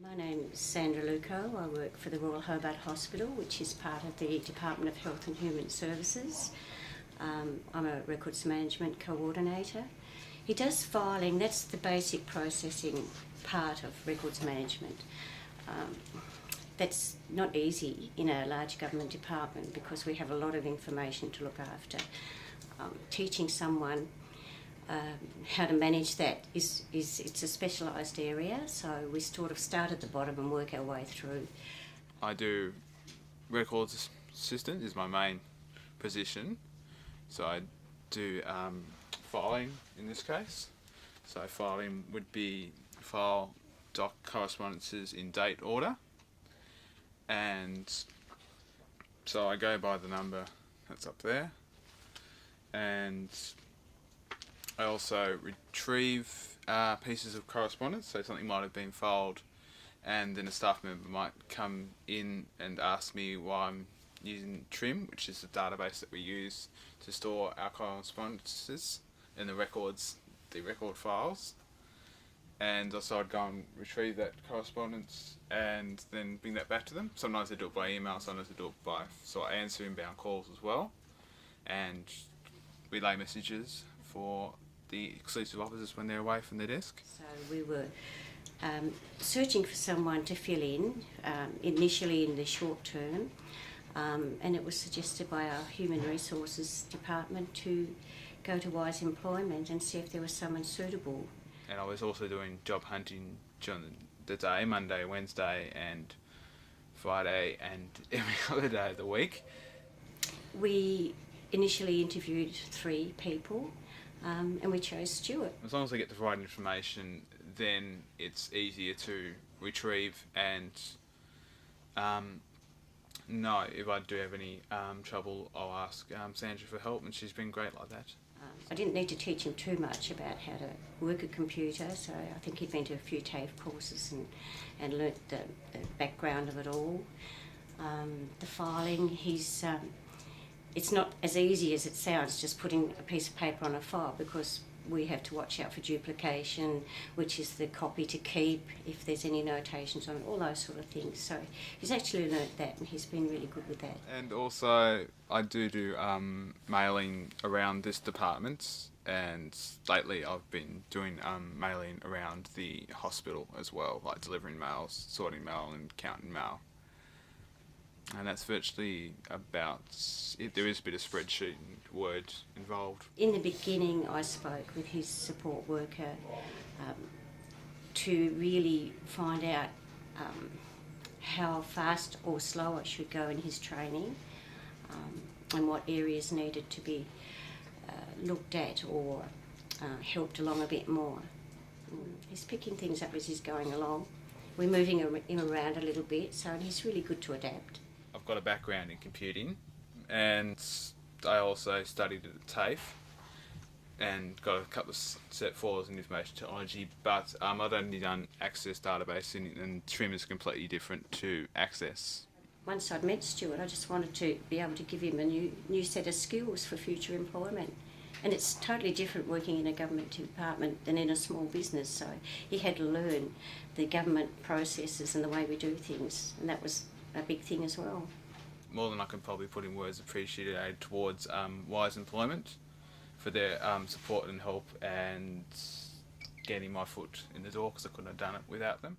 My name is Sandra Luco. I work for the Royal Hobart Hospital, which is part of the Department of Health and Human Services. I'm a records management coordinator. He does filing, that's the basic processing part of records management. That's not easy in a large government department because we have a lot of information to look after. Teaching someone how to manage that it's a specialised area, so we sort of start at the bottom and work our way through. I do records assistant is my main position, so I do filing in this case. So filing would be file doc correspondences in date order, and so I go by the number that's up there, and I also retrieve pieces of correspondence. So something might have been filed and then a staff member might come in and ask me why I'm using TRIM, which is the database that we use to store our correspondences and the record files. And also I'd go and retrieve that correspondence and then bring that back to them. Sometimes they do it by email, sometimes they do it by, so I answer inbound calls as well and relay messages for the exclusive officers when they're away from their desk. So we were searching for someone to fill in, initially in the short term, and it was suggested by our Human Resources Department to go to Wise Employment and see if there was someone suitable. And I was also doing job hunting during the day, Monday, Wednesday and Friday and every other day of the week. We initially interviewed 3 people and we chose Stuart. As long as I get the right information, then it's easier to retrieve and no, if I do have any trouble, I'll ask Sandra for help, and she's been great like that. I didn't need to teach him too much about how to work a computer, so I think he'd been to a few TAFE courses and learnt the background of it all. The filing, it's not as easy as it sounds, just putting a piece of paper on a file, because we have to watch out for duplication, which is the copy to keep, if there's any notations on it, all those sort of things. So he's actually learnt that and he's been really good with that. And also I do mailing around this department, and lately I've been doing mailing around the hospital as well, like delivering mails, sorting mail and counting mail. And that's virtually about it. There is a bit of spreadsheet and Word involved. In the beginning, I spoke with his support worker to really find out how fast or slow I should go in his training, and what areas needed to be looked at or helped along a bit more. He's picking things up as he's going along. We're moving him around a little bit, so he's really good to adapt. I've got a background in computing, and I also studied at TAFE and got a couple of Cert 4s in information technology, but I've only done Access database, and TRIM is completely different to Access. Once I'd met Stuart, I just wanted to be able to give him a new set of skills for future employment. And it's totally different working in a government department than in a small business, so he had to learn the government processes and the way we do things, and that was a big thing as well. More than I can probably put in words, appreciated towards Wise Employment for their support and help and getting my foot in the door, because I couldn't have done it without them.